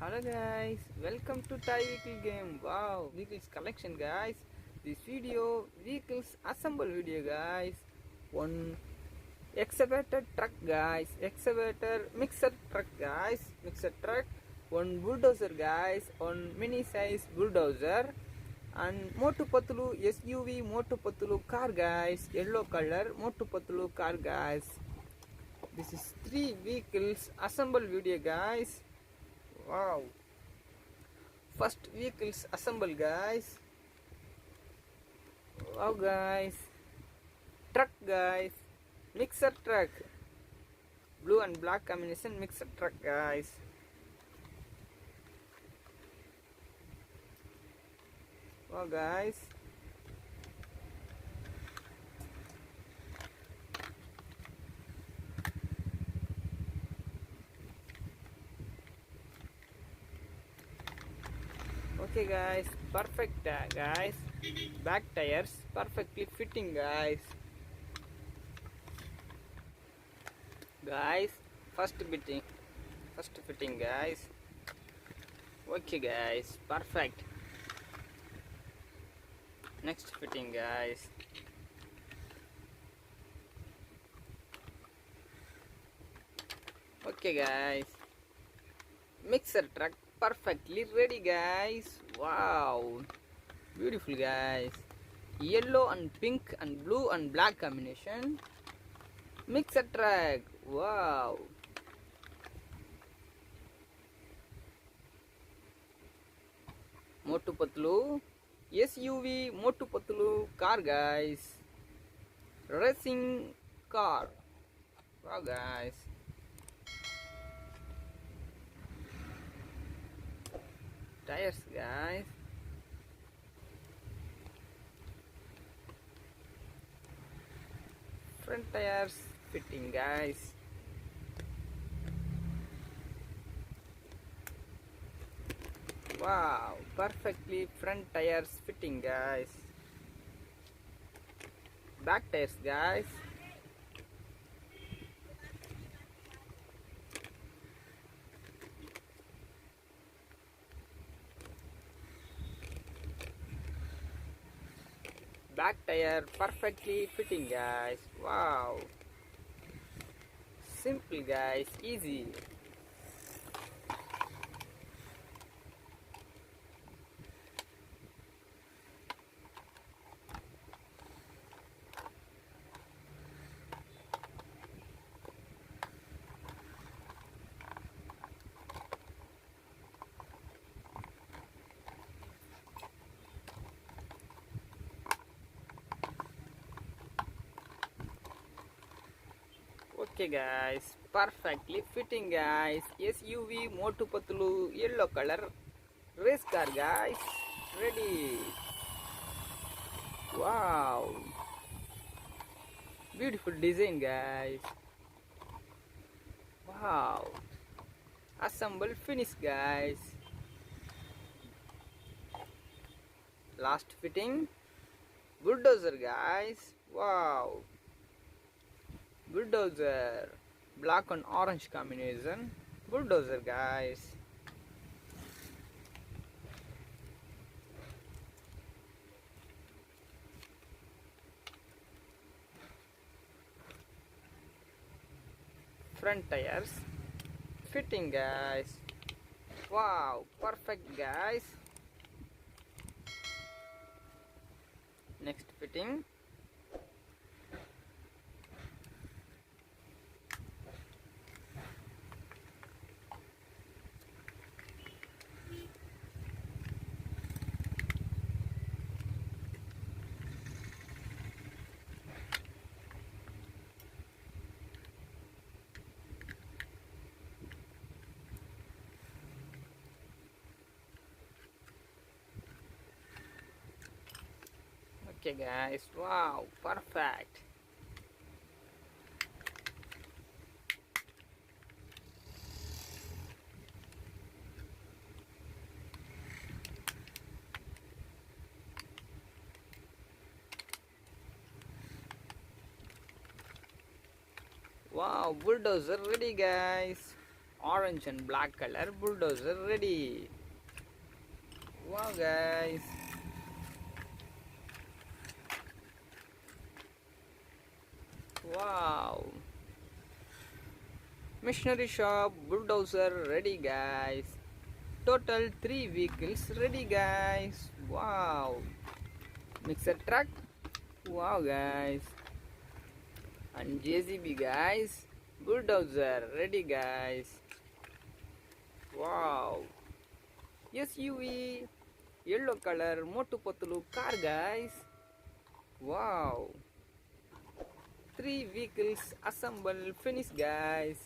Hello guys, welcome to Thai Vehicle Game. Wow, vehicles collection guys. This video, vehicles assemble video guys. One excavator truck guys, excavator mixer truck guys, mixer truck. One bulldozer guys, one mini size bulldozer. And Motu Patlu SUV Motu Patlu car guys, yellow color Motu Patlu car guys. This is 3 vehicles assemble video guys. Wow, first vehicles assemble guys. Wow guys, truck guys, mixer truck, blue and black combination mixer truck guys. Wow guys, okay guys, perfect guys, back tires perfectly fitting guys. Guys, first fitting guys. Okay guys, perfect. Next fitting guys. Okay guys, mixer truck perfectly ready guys. Wow, beautiful guys, yellow and pink and blue and black combination mixer truck. Wow, Motu Patlu SUV Motu Patlu car guys, racing car. Wow guys, tires guys, front tires fitting guys. Wow, perfectly front tires fitting guys. Back tires guys. Back tire perfectly fitting guys. Wow, simple guys, easy. Okay guys, perfectly fitting guys. SUV Motu Patlu yellow color race car guys, ready. Wow, beautiful design guys. Wow, assemble finish guys. Last fitting bulldozer guys. Wow, bulldozer, black and orange combination bulldozer guys. Front tires fitting guys. Wow, perfect guys. Next fitting okay guys. Wow, perfect. Wow, bulldozer ready guys. orange and black color bulldozer ready. Wow guys. Wow. Machinery shop bulldozer ready guys. Total 3 vehicles ready guys. Wow. Mixer truck. Wow guys. And JCB guys. Bulldozer ready guys. Wow. SUV yellow color Motu Patlu car guys. Wow. 3 vehicles assemble finish guys.